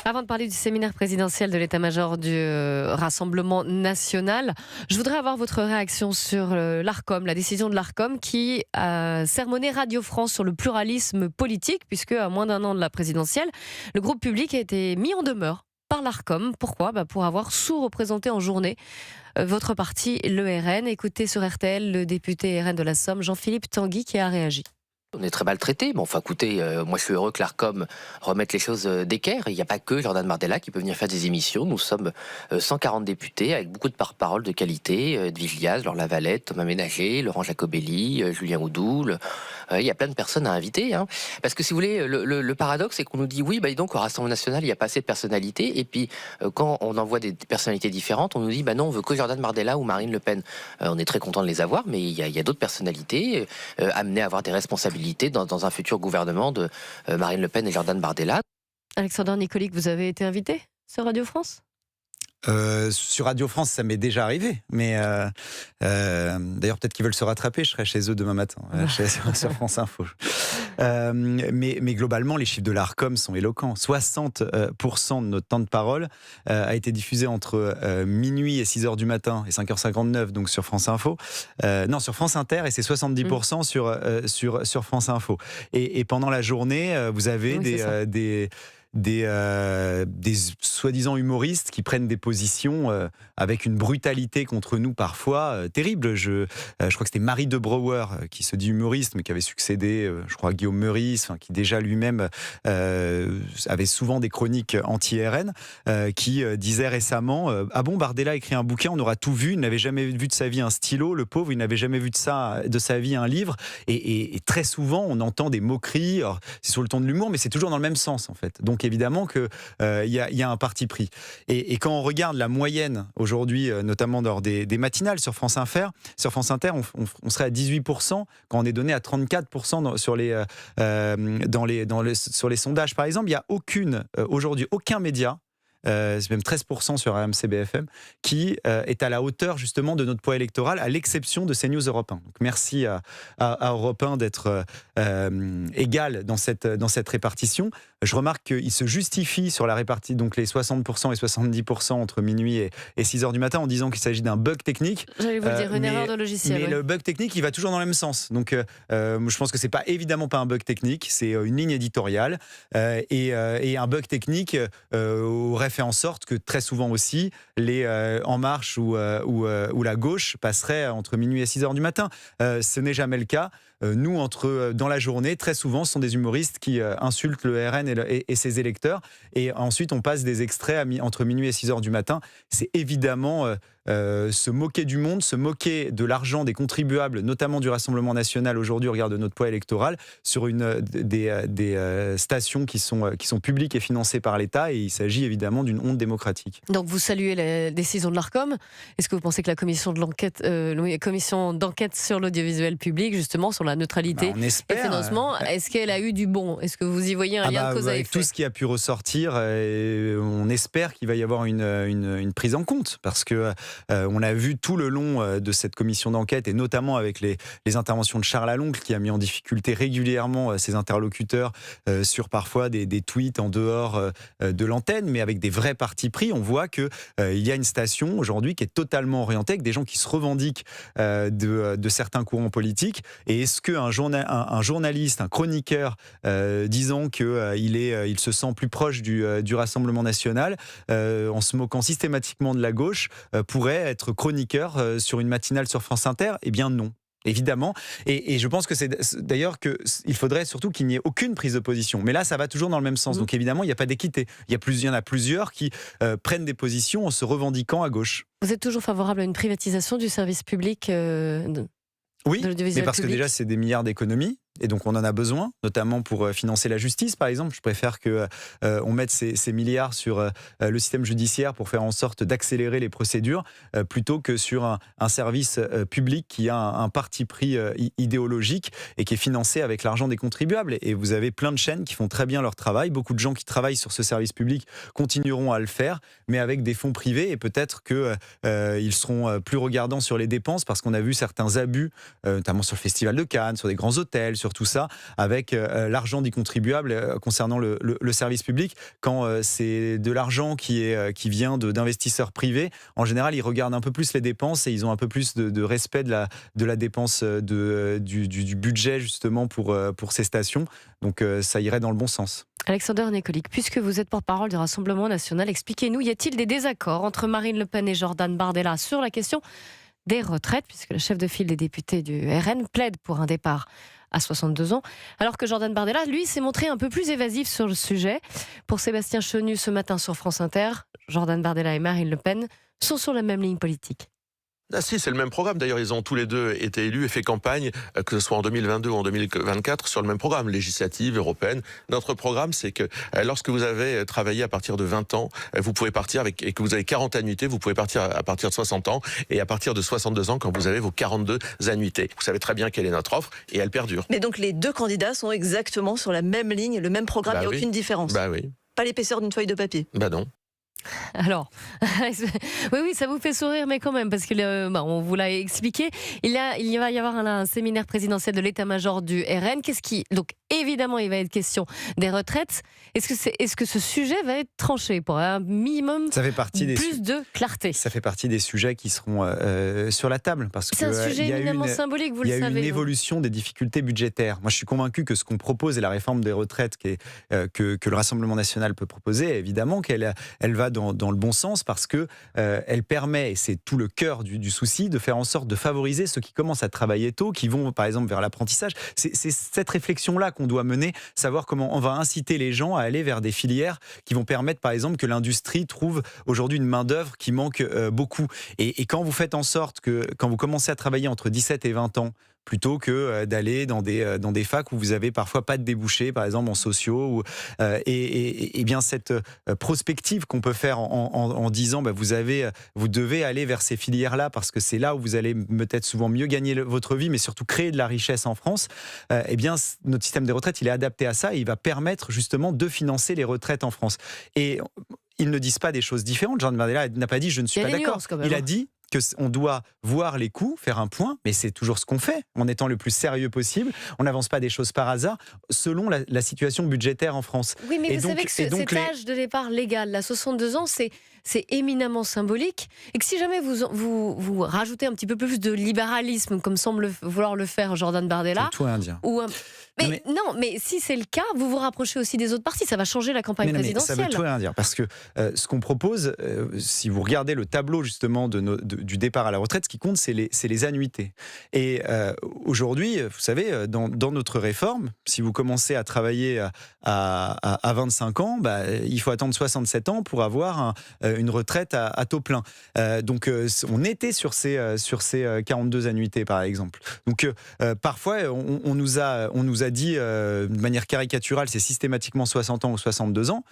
Avant de parler du séminaire présidentiel de l'état-major du Rassemblement national, je voudrais avoir votre réaction sur l'ARCOM, la décision de l'ARCOM qui a sermonné Radio France sur le pluralisme politique, puisque à moins d'un an de la présidentielle, le groupe public a été mis en demeure par l'ARCOM. Pourquoi ? Pour avoir sous-représenté en journée votre parti, le RN. Écoutez sur RTL le député RN de la Somme, Jean-Philippe Tanguy, qui a réagi. On est très mal traité. Bon, enfin, écoutez, moi je suis heureux que l'ARCOM remette les choses d'équerre. Il n'y a pas que Jordan Bardella qui peut venir faire des émissions. Nous sommes 140 députés avec beaucoup de porte-parole de qualité. Edwige Liaz, Laure Lavalette, Thomas Ménager, Laurent Jacobelli, Julien Oudoul. Il y a plein de personnes à inviter. Parce que si vous voulez, le paradoxe, c'est qu'on nous dit oui, donc au Rassemblement national, il n'y a pas assez de personnalités. Et puis, quand on envoie des personnalités différentes, on nous dit non, on veut que Jordan Bardella ou Marine Le Pen. On est très content de les avoir, mais il y a d'autres personnalités amenées à avoir des responsabilités dans un futur gouvernement de Marine Le Pen et Jordan Bardella. Alexandre Nicolic, vous avez été invité sur Radio France ? Sur Radio France, ça m'est déjà arrivé, mais d'ailleurs peut-être qu'ils veulent se rattraper, je serai chez eux demain matin, sur France Info. Mais globalement, les chiffres de l'ARCOM sont éloquents. 60% de notre temps de parole a été diffusé entre minuit et 6h du matin et 5h59, donc sur France Info. Non, sur France Inter, et c'est 70% sur France Info. Et pendant la journée, vous avez des soi-disant humoristes qui prennent des positions avec une brutalité contre nous parfois terrible. Je crois que c'était Marie de Brouwer qui se dit humoriste mais qui avait succédé je crois à Guillaume Meurice, qui déjà lui-même avait souvent des chroniques anti-RN, qui disait récemment ah bon, Bardella a écrit un bouquin, on aura tout vu, il n'avait jamais vu de sa vie un stylo, le pauvre, il n'avait jamais vu de sa vie un livre, et très souvent on entend des moqueries. Alors, c'est sur le ton de l'humour mais c'est toujours dans le même sens en fait. Donc évidemment qu'il y a un parti pris. Et quand on regarde la moyenne aujourd'hui, notamment lors des matinales sur France Inter, on serait à 18%, quand on est donné à 34% sur les sondages. Par exemple, il n'y a aujourd'hui aucun média, c'est même 13% sur RMC BFM, qui est à la hauteur justement de notre poids électoral, à l'exception de CNews Europe 1. Donc merci à Europe 1 d'être égal dans cette répartition. Je remarque qu'il se justifie sur la répartie, donc les 60% et 70% entre minuit et 6h du matin, en disant qu'il s'agit d'un bug technique. J'allais vous dire, une erreur de logiciel. Mais le bug technique, il va toujours dans le même sens. Donc je pense que c'est évidemment pas un bug technique, c'est une ligne éditoriale. Et un bug technique aurait fait en sorte que très souvent aussi, les En Marche ou la gauche passeraient entre minuit et 6h du matin. Ce n'est jamais le cas. Nous, dans la journée, très souvent, ce sont des humoristes qui insultent le RN et ses électeurs. Et ensuite, on passe des extraits entre minuit et 6h du matin. C'est évidemment se moquer du monde, se moquer de l'argent des contribuables, notamment du Rassemblement national aujourd'hui au regard de notre poids électoral, sur des stations qui sont publiques et financées par l'État. Et il s'agit évidemment d'une honte démocratique. Donc vous saluez la décision de l'ARCOM. Est-ce que vous pensez que la commission d'enquête sur l'audiovisuel public, justement, sur la neutralité et le financement, est-ce qu'elle a eu du bon ? Est-ce que vous y voyez un lien de cause à effet ? Avec tout ce qui a pu ressortir, on espère qu'il va y avoir une prise en compte, parce que on a vu tout le long de cette commission d'enquête, et notamment avec les interventions de Charles Aloncle, qui a mis en difficulté régulièrement ses interlocuteurs sur parfois des tweets en dehors de l'antenne, mais avec des vrais partis pris. On voit qu'il y a une station aujourd'hui qui est totalement orientée, avec des gens qui se revendiquent de certains courants politiques. Et est-ce qu'un journaliste, un chroniqueur disant qu'il se sent plus proche du Rassemblement national, en se moquant systématiquement de la gauche, pourrait être chroniqueur sur une matinale sur France Inter ? Eh bien non. Évidemment, et je pense que c'est d'ailleurs qu'il faudrait surtout qu'il n'y ait aucune prise de position. Mais là, ça va toujours dans le même sens. Donc évidemment, il n'y a pas d'équité. Il y en a plusieurs qui prennent des positions en se revendiquant à gauche. Vous êtes toujours favorable à une privatisation du service public Oui, mais parce public. que déjà, c'est des milliards d'économies. Et donc on en a besoin, notamment pour financer la justice, par exemple. Je préfère qu'on mette ces milliards sur le système judiciaire pour faire en sorte d'accélérer les procédures, plutôt que sur un service public qui a un parti pris idéologique et qui est financé avec l'argent des contribuables. Et vous avez plein de chaînes qui font très bien leur travail. Beaucoup de gens qui travaillent sur ce service public continueront à le faire, mais avec des fonds privés. Et peut-être qu'ils seront plus regardants sur les dépenses, parce qu'on a vu certains abus, notamment sur le Festival de Cannes, sur des grands hôtels, sur tout ça avec l'argent des contribuables concernant le service public. Quand c'est de l'argent qui vient d'investisseurs privés, en général, ils regardent un peu plus les dépenses et ils ont un peu plus de respect de la dépense du budget justement pour ces stations. Donc ça irait dans le bon sens. Alexander Nekolic, puisque vous êtes porte-parole du Rassemblement national, expliquez-nous, y a-t-il des désaccords entre Marine Le Pen et Jordan Bardella sur la question des retraites, puisque la chef de file des députés du RN plaide pour un départ à 62 ans, alors que Jordan Bardella, lui, s'est montré un peu plus évasif sur le sujet. Pour Sébastien Chenu, ce matin sur France Inter, Jordan Bardella et Marine Le Pen sont sur la même ligne politique. Ah si, c'est le même programme. D'ailleurs, ils ont tous les deux été élus et fait campagne, que ce soit en 2022 ou en 2024, sur le même programme, législative, européenne. Notre programme, c'est que lorsque vous avez travaillé à partir de 20 ans, vous pouvez partir et que vous avez 40 annuités, vous pouvez partir à partir de 60 ans et à partir de 62 ans quand vous avez vos 42 annuités. Vous savez très bien quelle est notre offre et elle perdure. Mais donc les deux candidats sont exactement sur la même ligne, le même programme, il n'y a aucune différence. Bah oui. Pas l'épaisseur d'une feuille de papier. Bah non. Alors, oui, ça vous fait sourire, mais quand même, parce que on vous l'a expliqué. Il va y avoir un séminaire présidentiel de l'état-major du RN. Donc, évidemment, il va être question des retraites. Est-ce que ce sujet va être tranché pour un minimum ça fait partie de clarté? Ça fait partie des sujets qui seront sur la table. C'est un sujet éminemment symbolique, vous le savez. Il y a une évolution des difficultés budgétaires. Moi, je suis convaincu que ce qu'on propose et la réforme des retraites que le Rassemblement national peut proposer, évidemment qu'elle va dans le bon sens parce que elle permet, et c'est tout le cœur du souci, de faire en sorte de favoriser ceux qui commencent à travailler tôt, qui vont par exemple vers l'apprentissage. C'est cette réflexion-là qu'on doit mener, savoir comment on va inciter les gens à aller vers des filières qui vont permettre par exemple que l'industrie trouve aujourd'hui une main-d'œuvre qui manque beaucoup. Et quand vous faites en sorte que, quand vous commencez à travailler entre 17 et 20 ans, plutôt que d'aller dans des facs où vous avez parfois pas de débouchés, par exemple en sociaux, et bien cette prospective qu'on peut faire en disant vous devez aller vers ces filières-là parce que c'est là où vous allez peut-être souvent mieux gagner votre vie, mais surtout créer de la richesse en France. Eh bien notre système des retraites, il est adapté à ça et il va permettre justement de financer les retraites en France. Et ils ne disent pas des choses différentes. Jordan Bardella n'a pas dit je ne suis pas d'accord. Il a dit qu'on doit voir les coûts, faire un point, mais c'est toujours ce qu'on fait, en étant le plus sérieux possible. On n'avance pas des choses par hasard, selon la situation budgétaire en France. Oui, mais vous savez que cet âge de départ légal, là, 62 ans, c'est éminemment symbolique, et que si jamais vous rajoutez un petit peu plus de libéralisme, comme semble vouloir le faire Jordan Bardella, c'est tout indien. Mais si c'est le cas, vous vous rapprochez aussi des autres partis, ça va changer la campagne présidentielle. Ça veut tout rien dire, parce que ce qu'on propose, si vous regardez le tableau justement du départ à la retraite, ce qui compte, c'est les annuités. Et aujourd'hui, vous savez, dans notre réforme, si vous commencez à travailler à 25 ans, il faut attendre 67 ans pour avoir une retraite à taux plein. Donc on était sur ces 42 annuités, par exemple. Donc parfois, on nous a dit de manière caricaturale, c'est systématiquement 60 ans ou 62 ans.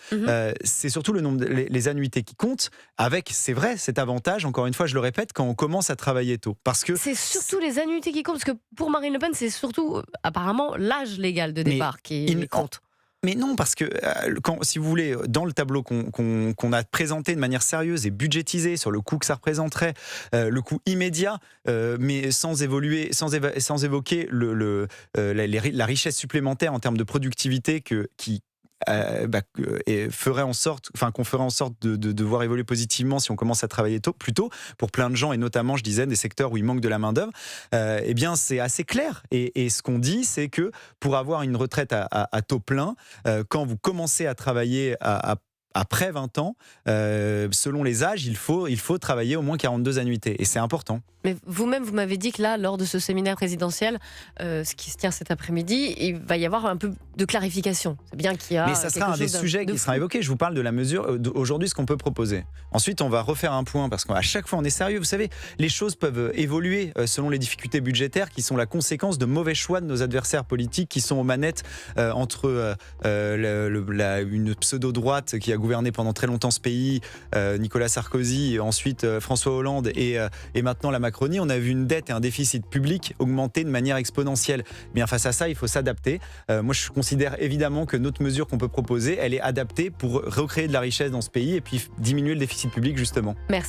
C'est surtout le nombre, les annuités qui comptent, avec, c'est vrai, cet avantage, encore une fois, je le répète, quand on commence à travailler tôt. Parce que c'est surtout les annuités qui comptent, parce que pour Marine Le Pen, c'est surtout, apparemment, l'âge légal de départ qui compte. Mais non, parce que si vous voulez, dans le tableau qu'on a présenté de manière sérieuse et budgétisé sur le coût que ça représenterait, le coût immédiat, mais sans évoquer la richesse supplémentaire en termes de productivité qu'on ferait en sorte de voir évoluer positivement si on commence à travailler plus tôt, pour plein de gens, et notamment, je disais, des secteurs où il manque de la main-d'œuvre, eh bien, c'est assez clair. Et ce qu'on dit, c'est que pour avoir une retraite à taux plein, quand vous commencez à travailler après 20 ans, selon les âges, il faut travailler au moins 42 annuités. Et c'est important. Mais vous-même, vous m'avez dit que là, lors de ce séminaire présidentiel, ce qui se tient cet après-midi, il va y avoir un peu de clarification. C'est bien qu'il y a. Mais ça sera un des sujets qui sera évoqué. Je vous parle de la mesure, aujourd'hui, ce qu'on peut proposer. Ensuite, on va refaire un point, parce qu'à chaque fois, on est sérieux. Vous savez, les choses peuvent évoluer selon les difficultés budgétaires qui sont la conséquence de mauvais choix de nos adversaires politiques qui sont aux manettes entre une pseudo-droite qui a gouverné pendant très longtemps ce pays, Nicolas Sarkozy, et ensuite François Hollande, et maintenant la Macronie. On a vu une dette et un déficit public augmenter de manière exponentielle. Bien, face à ça, il faut s'adapter. Moi, je considère évidemment que notre mesure qu'on peut proposer, elle est adaptée pour recréer de la richesse dans ce pays et puis diminuer le déficit public, justement. Merci.